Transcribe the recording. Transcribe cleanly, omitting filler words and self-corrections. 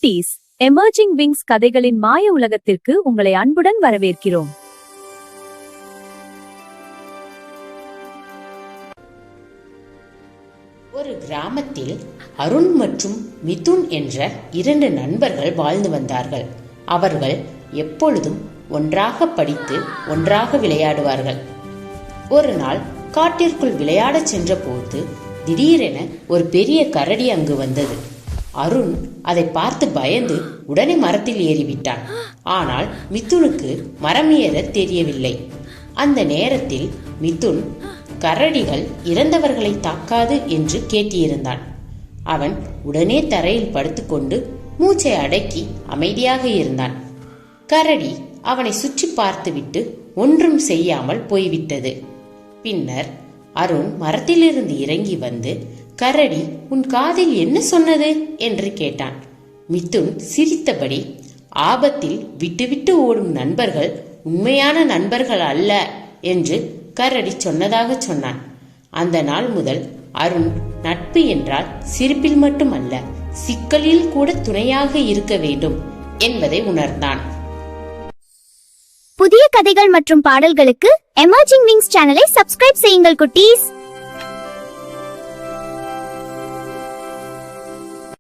குட்டீஸ், emerging wings கதைகளின் மாய உலகத்திற்கு உங்களை அன்புடன் வரவேற்கிறோம். ஒரு கிராமத்தில் அருண் மற்றும் மிதுன் என்ற இரண்டு நண்பர்கள் வாழ்ந்து வந்தார்கள். அவர்கள் எப்பொழுதும் ஒன்றாக படித்து ஒன்றாக விளையாடுவார்கள். ஒரு நாள் காட்டிற்குள் விளையாடச் சென்ற போது திடீரென ஒரு பெரிய கரடி அங்கு வந்தது. அருண் அதை பார்த்து பயந்து உடனே மரத்தில் ஏறிவிட்டான். ஆனால் மிதுனுக்கு மரம் ஏற தெரியவில்லை. அந்த நேரத்தில் மிதுன் கரடிகள் இறந்தவர்களை தாக்காது என்று கேட்டிருந்தான். அவன் உடனே தரையில் படுத்துக்கொண்டு மூச்சை அடக்கி அமைதியாக இருந்தான். கரடி அவனை சுற்றி பார்த்துவிட்டு ஒன்றும் செய்யாமல் போய்விட்டது. பின்னர் அருண் மரத்திலிருந்து இறங்கி வந்து, கரடி உன் காதில் என்ன சொன்னது என்று கேட்டான். மிதுன் சிரித்தபடி, ஆபத்தில் விட்டுவிட்டு ஓடும் நண்பர்கள் உண்மையான நண்பர்கள் அல்ல என்று கரடி சொன்னதாக சொன்னான். அந்த நாள் முதல் அருண் நட்பு என்றால் சிரிப்பில் மட்டுமல்ல, சிக்கலில் கூட துணையாக இருக்க வேண்டும் என்பதை உணர்ந்தான். புதிய கதைகள் மற்றும் பாடல்களுக்கு எமர்ஜிங் விங்ஸ் சேனலை சப்ஸ்கிரைப் செய்யுங்கள் குட்டீஸ்.